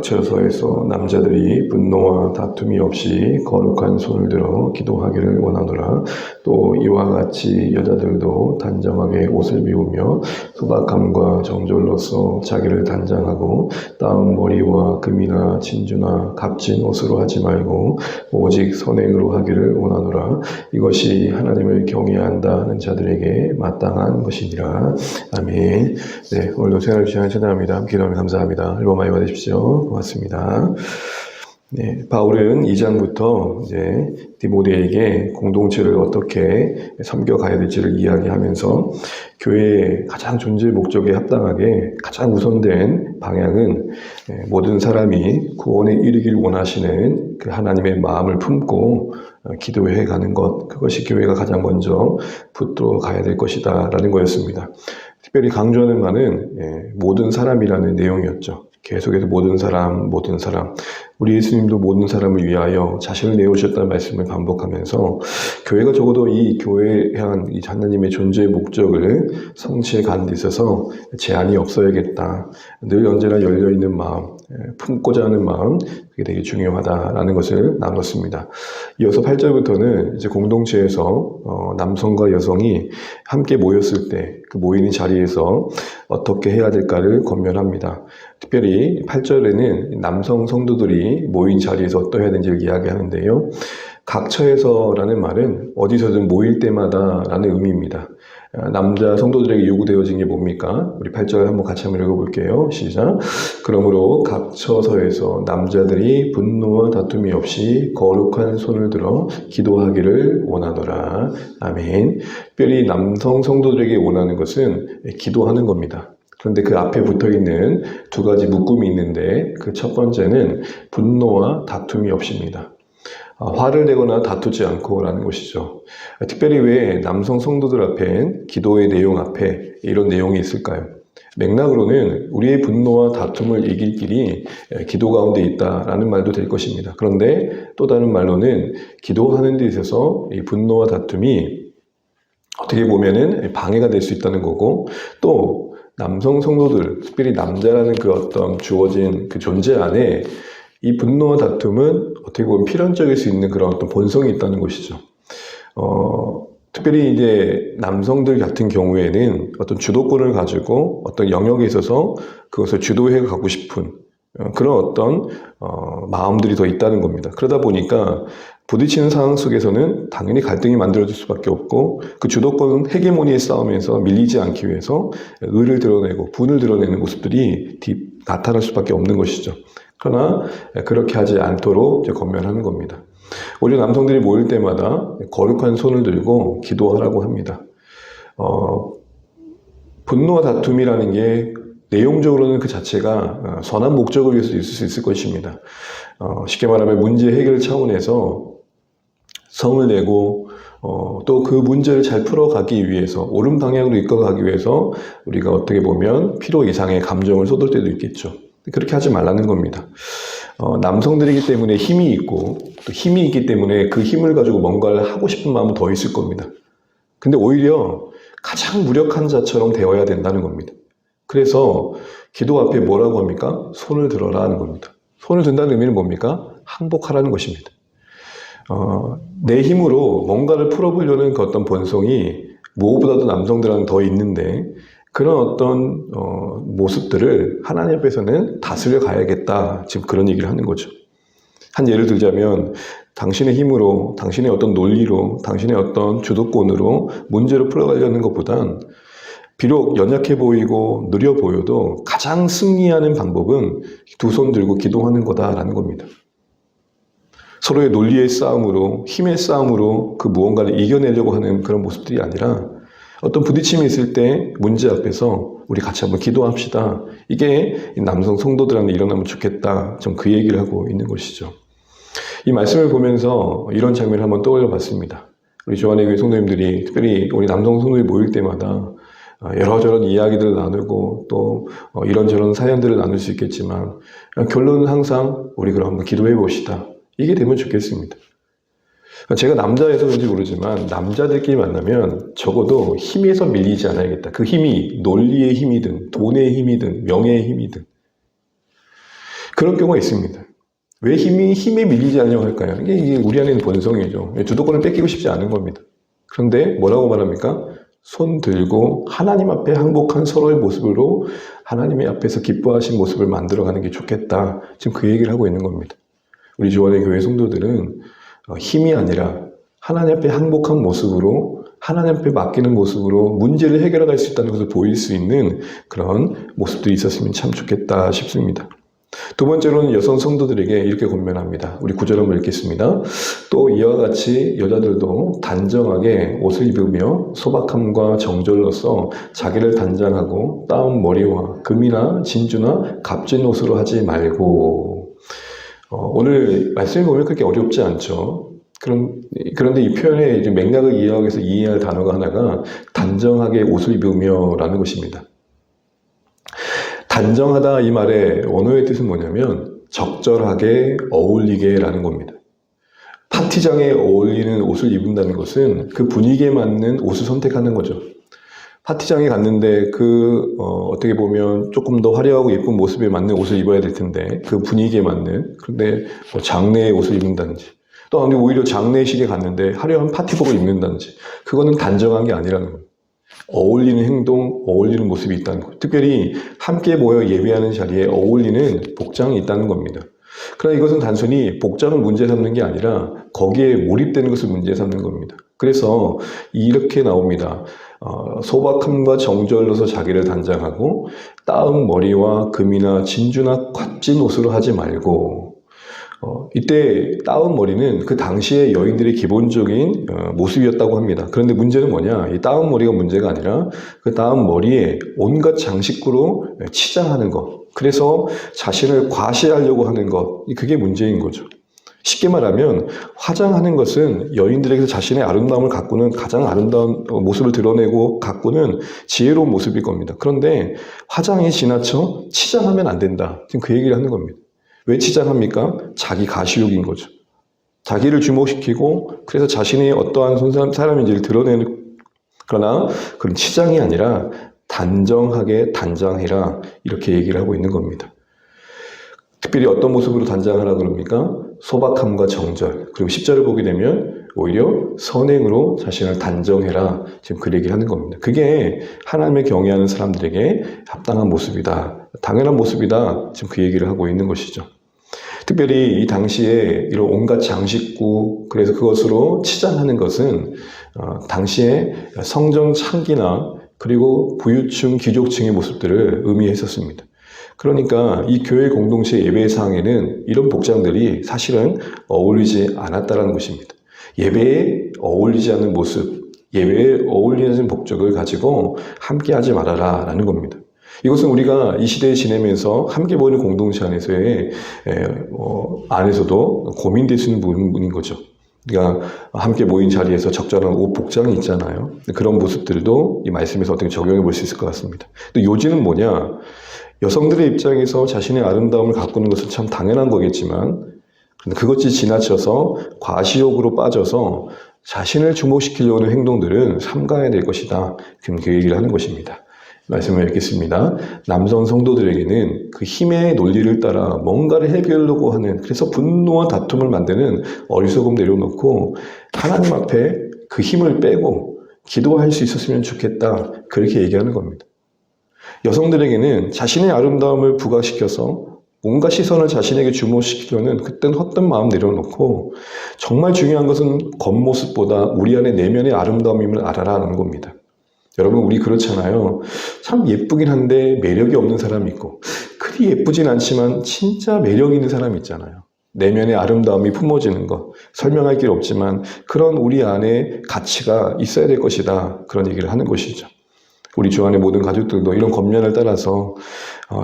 각처서에서 남자들이 분노와 다툼이 없이 거룩한 손을 들어 기도하기를 원하노라. 또 이와 같이 여자들도 단정하게 옷을 비우며 소박함과 정절로서 자기를 단장하고 따은 머리와 금이나 진주나 값진 옷으로 하지 말고 오직 선행으로 하기를 원하노라. 이것이 하나님을 경외한다 하는 자들에게 마땅한 것이니라. 아멘. 네, 오늘도 생활 주시는 찬양합니다. 기도하며 감사합니다. 일본 많이 받으십시오. 고맙습니다. 네, 바울은 2장부터 이제 디모데에게 공동체를 어떻게 섬겨가야 될지를 이야기하면서 교회의 가장 존재 목적에 합당하게 가장 우선된 방향은 모든 사람이 구원에 이르기를 원하시는 그 하나님의 마음을 품고 기도해 가는 것, 그것이 교회가 가장 먼저 붙들어 가야 될 것이다 라는 거였습니다. 특별히 강조하는 말은 모든 사람이라는 내용이었죠. 계속해서 모든 사람, 우리 예수님도 모든 사람을 위하여 자신을 내어주셨다는 말씀을 반복하면서 교회가 적어도 이 교회에 향한 이 하나님의 존재의 목적을 성취해 가는 데 있어서 제한이 없어야겠다. 늘 언제나 열려있는 마음, 품고자 하는 마음, 그게 되게 중요하다라는 것을 나눴습니다. 이어서 8절부터는 이제 공동체에서 남성과 여성이 함께 모였을 때 그 모이는 자리에서 어떻게 해야 될까를 권면합니다. 특별히 8절에는 남성 성도들이 모인 자리에서 어떻게 해야 되는지를 이야기하는데요. 각처에서라는 말은 어디서든 모일 때마다 라는 의미입니다. 남자 성도들에게 요구되어진 게 뭡니까? 우리 8절 한번 같이 한번 읽어볼게요. 시작. 그러므로 각처서에서 남자들이 분노와 다툼이 없이 거룩한 손을 들어 기도하기를 원하노라. 아멘. 특별히 남성 성도들에게 원하는 것은 기도하는 겁니다. 그런데 그 앞에 붙어있는 두 가지 묶음이 있는데 그 첫 번째는 분노와 다툼이 없입니다. 화를 내거나 다투지 않고 라는 것이죠. 특별히 왜 남성 성도들 앞엔 기도의 내용 앞에 이런 내용이 있을까요? 맥락으로는 우리의 분노와 다툼을 이길 길이 기도 가운데 있다라는 말도 될 것입니다. 그런데 또 다른 말로는 기도하는 데 있어서 이 분노와 다툼이 어떻게 보면은 방해가 될 수 있다는 거고, 또 남성 성도들, 특별히 남자라는 그 어떤 주어진 그 존재 안에 이 분노와 다툼은 어떻게 보면 필연적일 수 있는 그런 어떤 본성이 있다는 것이죠. 특별히 이제 남성들 같은 경우에는 어떤 주도권을 가지고 어떤 영역에 있어서 그것을 주도해 가고 싶은 그런 어떤 마음들이 더 있다는 겁니다. 그러다 보니까 부딪히는 상황 속에서는 당연히 갈등이 만들어질 수밖에 없고, 그 주도권 헤게모니의 싸움에서 밀리지 않기 위해서 의를 드러내고 분을 드러내는 모습들이 나타날 수밖에 없는 것이죠. 그러나 그렇게 하지 않도록 이제 권면하는 겁니다. 오히려 남성들이 모일 때마다 거룩한 손을 들고 기도하라고 합니다. 분노와 다툼이라는 게 내용적으로는 그 자체가 선한 목적을 위해서 있을 수 있을 것입니다. 쉽게 말하면 문제 해결 차원에서 성을 내고 또 그 문제를 잘 풀어가기 위해서, 옳은 방향으로 이끌어가기 위해서 우리가 어떻게 보면 필요 이상의 감정을 쏟을 때도 있겠죠. 그렇게 하지 말라는 겁니다. 남성들이기 때문에 힘이 있고, 또 힘이 있기 때문에 그 힘을 가지고 뭔가를 하고 싶은 마음은 더 있을 겁니다. 근데 오히려 가장 무력한 자처럼 되어야 된다는 겁니다. 그래서 기도 앞에 뭐라고 합니까? 손을 들어라 하는 겁니다. 손을 든다는 의미는 뭡니까? 항복하라는 것입니다. 내 힘으로 뭔가를 풀어보려는 그 어떤 본성이 무엇보다도 남성들은 더 있는데, 그런 어떤 모습들을 하나님 앞에서는 다스려 가야겠다, 지금 그런 얘기를 하는 거죠. 한 예를 들자면 당신의 힘으로, 당신의 어떤 논리로, 당신의 어떤 주도권으로 문제를 풀어가려는 것보단 비록 연약해 보이고 느려 보여도 가장 승리하는 방법은 두 손 들고 기도하는 거다라는 겁니다. 서로의 논리의 싸움으로, 힘의 싸움으로 그 무언가를 이겨내려고 하는 그런 모습들이 아니라, 어떤 부딪힘이 있을 때 문제 앞에서 우리 같이 한번 기도합시다. 이게 남성 성도들한테 일어나면 좋겠다. 좀 그 얘기를 하고 있는 것이죠. 이 말씀을 보면서 이런 장면을 한번 떠올려 봤습니다. 우리 조한의 교회 성도님들이, 특별히 우리 남성 성도들이 모일 때마다 여러저런 이야기들을 나누고 또 이런저런 사연들을 나눌 수 있겠지만, 결론은 항상 우리 그럼 한번 기도해 봅시다. 이게 되면 좋겠습니다. 제가 남자여서 그런지 모르지만 남자들끼리 만나면 적어도 힘에서 밀리지 않아야겠다. 그 힘이 논리의 힘이든 돈의 힘이든 명예의 힘이든 그런 경우가 있습니다. 왜 힘에 밀리지 않으려고 할까요? 이게 우리 안에 있는 본성이죠. 주도권을 뺏기고 싶지 않은 겁니다. 그런데 뭐라고 말합니까? 손 들고 하나님 앞에 항복한 서로의 모습으로 하나님의 앞에서 기뻐하신 모습을 만들어가는 게 좋겠다. 지금 그 얘기를 하고 있는 겁니다. 우리 주안의 교회 성도들은 힘이 아니라 하나님 앞에 항복한 모습으로 하나님 앞에 맡기는 모습으로 문제를 해결해 갈 수 있다는 것을 보일 수 있는 그런 모습들이 있었으면 참 좋겠다 싶습니다. 두 번째로는 여성 성도들에게 이렇게 권면합니다. 우리 9절 한번 읽겠습니다. 또 이와 같이 여자들도 단정하게 옷을 입으며 소박함과 정절로서 자기를 단장하고 따은 머리와 금이나 진주나 값진 옷으로 하지 말고. 오늘 말씀을 보면 그렇게 어렵지 않죠. 그런데 이 표현의 맥락을 이해하기 위해서 이해할 단어가 하나가 단정하게 옷을 입으며 라는 것입니다. 단정하다 이 말의 원어의 뜻은 뭐냐면 적절하게 어울리게 라는 겁니다. 파티장에 어울리는 옷을 입는다는 것은 그 분위기에 맞는 옷을 선택하는 거죠. 파티장에 갔는데 어떻게 보면 조금 더 화려하고 예쁜 모습에 맞는 옷을 입어야 될 텐데 그 분위기에 맞는, 그런데 장례의 옷을 입는다든지 또 오히려 장례식에 갔는데 화려한 파티복을 입는다든지 그거는 단정한 게 아니라는 겁니다. 어울리는 행동, 어울리는 모습이 있다는 것. 특별히 함께 모여 예배하는 자리에 어울리는 복장이 있다는 겁니다. 그러나 이것은 단순히 복장을 문제 삼는 게 아니라 거기에 몰입되는 것을 문제 삼는 겁니다. 그래서 이렇게 나옵니다. 소박함과 정절로서 자기를 단장하고 따은 머리와 금이나 진주나 값진 옷으로 하지 말고. 이때 따은 머리는 그 당시의 여인들의 기본적인 모습이었다고 합니다. 그런데 문제는 뭐냐? 이 따은 머리가 문제가 아니라 그 따은 머리에 온갖 장식구로 치장하는 것. 그래서 자신을 과시하려고 하는 것. 그게 문제인 거죠. 쉽게 말하면 화장하는 것은 여인들에게서 자신의 아름다움을 가꾸는 가장 아름다운 모습을 드러내고 가꾸는 지혜로운 모습일 겁니다. 그런데 화장이 지나쳐 치장하면 안 된다. 지금 그 얘기를 하는 겁니다. 왜 치장합니까? 자기 가시욕인 거죠. 자기를 주목시키고 그래서 자신이 어떠한 사람인지를 드러내는, 그러나 그런 치장이 아니라 단정하게 단장해라, 이렇게 얘기를 하고 있는 겁니다. 특별히 어떤 모습으로 단장하라 그럽니까? 소박함과 정절, 그리고 10절을 보게 되면 오히려 선행으로 자신을 단정해라, 지금 그 얘기를 하는 겁니다. 그게 하나님을 경외하는 사람들에게 합당한 모습이다, 당연한 모습이다, 지금 그 얘기를 하고 있는 것이죠. 특별히 이 당시에 이런 온갖 장식구, 그래서 그것으로 치장하는 것은 당시에 성전 창기나 그리고 부유층, 귀족층의 모습들을 의미했었습니다. 그러니까 이 교회 공동체 예배상에는 이런 복장들이 사실은 어울리지 않았다는 것입니다. 예배에 어울리지 않는 모습, 예배에 어울리지 않는 복장을 가지고 함께하지 말아라 라는 겁니다. 이것은 우리가 이 시대에 지내면서 함께 모이는 공동체 안에서의 안에서도 고민될 수 있는 부분인 거죠. 그러니까 함께 모인 자리에서 적절한 옷 복장이 있잖아요. 그런 모습들도 이 말씀에서 어떻게 적용해 볼 수 있을 것 같습니다. 근데 요지는 뭐냐? 여성들의 입장에서 자신의 아름다움을 가꾸는 것은 참 당연한 거겠지만 그것이 지나쳐서 과시욕으로 빠져서 자신을 주목시키려고 하는 행동들은 삼가해야 될 것이다. 그 얘기를 하는 것입니다. 말씀을 읽겠습니다. 남성 성도들에게는 그 힘의 논리를 따라 뭔가를 해결하려고 하는, 그래서 분노와 다툼을 만드는 어리석음 내려놓고 하나님 앞에 그 힘을 빼고 기도할 수 있었으면 좋겠다, 그렇게 얘기하는 겁니다. 여성들에게는 자신의 아름다움을 부각시켜서 뭔가 시선을 자신에게 주목시키려는 그때는 헛된 마음 내려놓고 정말 중요한 것은 겉모습보다 우리 안에 내면의 아름다움임을 알아라는 겁니다. 여러분, 우리 그렇잖아요. 참 예쁘긴 한데 매력이 없는 사람이 있고, 그리 예쁘진 않지만 진짜 매력 있는 사람이 있잖아요. 내면의 아름다움이 품어지는 것, 설명할 길 없지만 그런 우리 안에 가치가 있어야 될 것이다, 그런 얘기를 하는 것이죠. 우리 주 안의 모든 가족들도 이런 권면을 따라서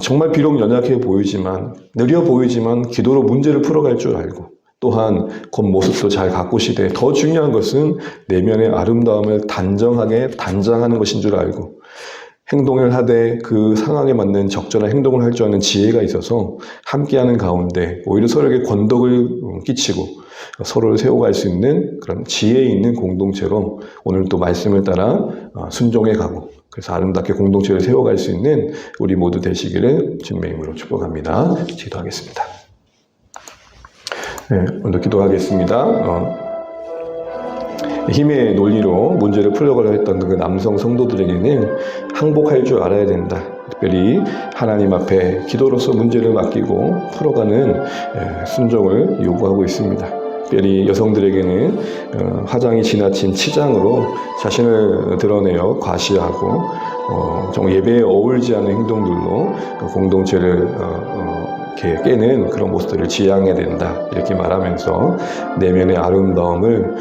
정말 비록 연약해 보이지만, 느려 보이지만 기도로 문제를 풀어갈 줄 알고, 또한 겉모습도 잘 가꾸시되 더 중요한 것은 내면의 아름다움을 단정하게 단장하는 것인 줄 알고, 행동을 하되 그 상황에 맞는 적절한 행동을 할 줄 아는 지혜가 있어서 함께하는 가운데 오히려 서로에게 권덕을 끼치고 서로를 세워갈 수 있는 그런 지혜 있는 공동체로 오늘 또 말씀을 따라 순종해 가고 그래서 아름답게 공동체를 세워갈 수 있는 우리 모두 되시기를 주님의 이름으로 축복합니다. 기도하겠습니다. 네, 오늘 기도하겠습니다. 힘의 논리로 문제를 풀려고 했던 그 남성 성도들에게는 항복할 줄 알아야 된다. 특별히 하나님 앞에 기도로서 문제를 맡기고 풀어가는 순종을 요구하고 있습니다. 특별히 여성들에게는 화장이 지나친 치장으로 자신을 드러내어 과시하고 정말 예배에 어울리지 않는 행동들로 공동체를 이렇게 깨는 그런 모습들을 지향해야 된다. 이렇게 말하면서 내면의 아름다움을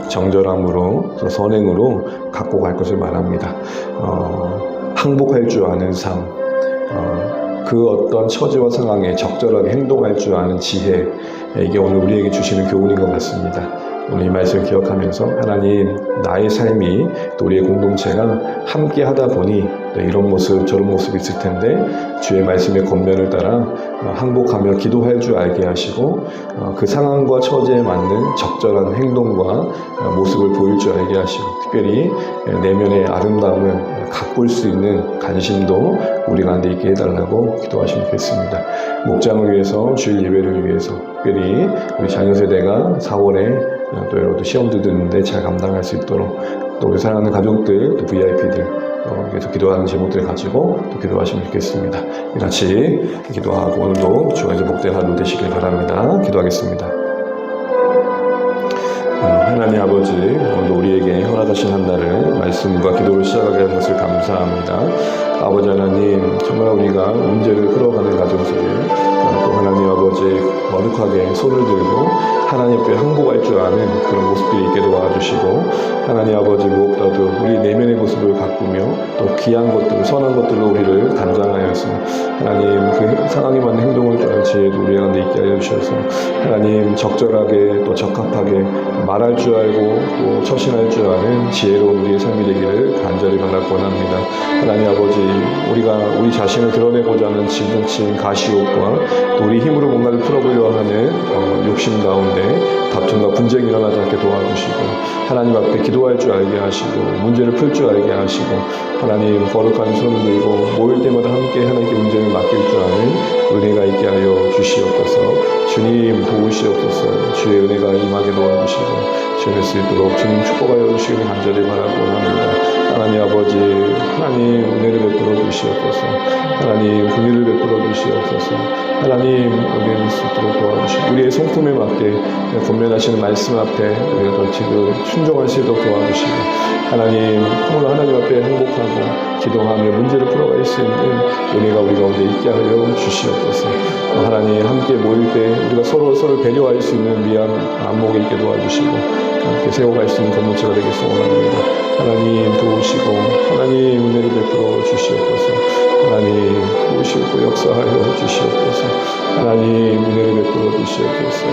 정결함으로 선행으로 갖고 갈 것을 말합니다. 항복할 줄 아는 삶, 그 어떤 처지와 상황에 적절하게 행동할 줄 아는 지혜, 이게 오늘 우리에게 주시는 교훈인 것 같습니다. 오늘 이 말씀을 기억하면서 하나님, 나의 삶이 또 우리의 공동체가 함께 하다 보니 이런 모습 저런 모습이 있을 텐데 주의 말씀의 권면을 따라 항복하며 기도할 줄 알게 하시고 그 상황과 처지에 맞는 적절한 행동과 모습을 보일 줄 알게 하시고 특별히 내면의 아름다움을 가꿀 수 있는 관심도 우리 가운데 있게 해달라고 기도하시면 좋겠습니다. 목장을 위해서, 주일 예배를 위해서, 특별히 우리 자녀 세대가 4월에 또 여러분도 시험도 듣는데 잘 감당할 수 있도록 또 우리 사랑하는 가족들, 또 VIP들 계속 기도하는 제목들을 가지고 또 기도하시면 좋겠습니다. 같이 기도하고 오늘도 주가 이제 복된 하루 되시길 바랍니다. 기도하겠습니다. 하나님 아버지, 오늘도 우리에게 허락하신 한 날을 말씀과 기도로 시작하게 한 것을 감사합니다. 아버지 하나님, 정말 우리가 문제를 풀어가는 가정 속에 또 하나님 아버지 거룩하게 손을 들고 하나님 앞에 항복할 줄 아는 그런 모습들이 있게 도와주시고 하나님 아버지 무엇보다도 우리 내면의 모습을 가꾸며 또 귀한 것들, 선한 것들로 우리를 단장하여서 하나님 그 상황에 맞는 행동을 줄 아는 지혜도 우리 가운데 있게 하여 주셔서 하나님 적절하게 또 적합하게 말할 줄 알고 또 처신할 줄 아는 지혜로운 우리의 삶이 되기를 간절히 바라곤합니다. 하나님 아버지, 우리가 우리 자신을 드러내고자 하는 지나친 가시욕과 또 우리 힘으로 뭔가를 풀어보려 하는 욕심 가운데 다툼과 분쟁이 일어나지 않게 도와주시고 하나님 앞에 기도할 줄 알게 하시고 문제를 풀 줄 알게 하시고 하나님 거룩한 손을 들고 모일 때마다 함께 하나님께 문제를 맡길 줄 아는 은혜가 있게 하여 주시옵소서. 주님 도우시옵소서. 주의 은혜가 임하게 도와주시고 주님의 수 있도록 주님 축복하여 주시기를 간절히 바라고 합니다. 하나님 아버지, 하나님 은혜를 베풀어 주시옵소서. 하나님 긍휼을 베풀어 주시옵소서. 하나님 은혜를 수 있도록 도와주시고 우리의 성품에 맞게 권면하시는 말씀 앞에 우리가 덜치고 순종할 수 있도록 도와주시고 하나님 오늘 하나님 앞에 행복하고 기도하며 문제를 풀어갈 수 있는 은혜가 우리 가운데 있게 하여 주시옵소서. 하나님 함께 모일 때 우리가 서로를 배려할 수 있는 미안 안목에 있게 도와주시고 함께 세워갈 수 있는 공동체가 되길 소원합니다. 하나님 도우시고 하나님 은혜를 베풀어 주시옵소서. 하나님 도우시고 역사하여 주시옵소서. 하나님 은혜를 베풀어 주시옵소서.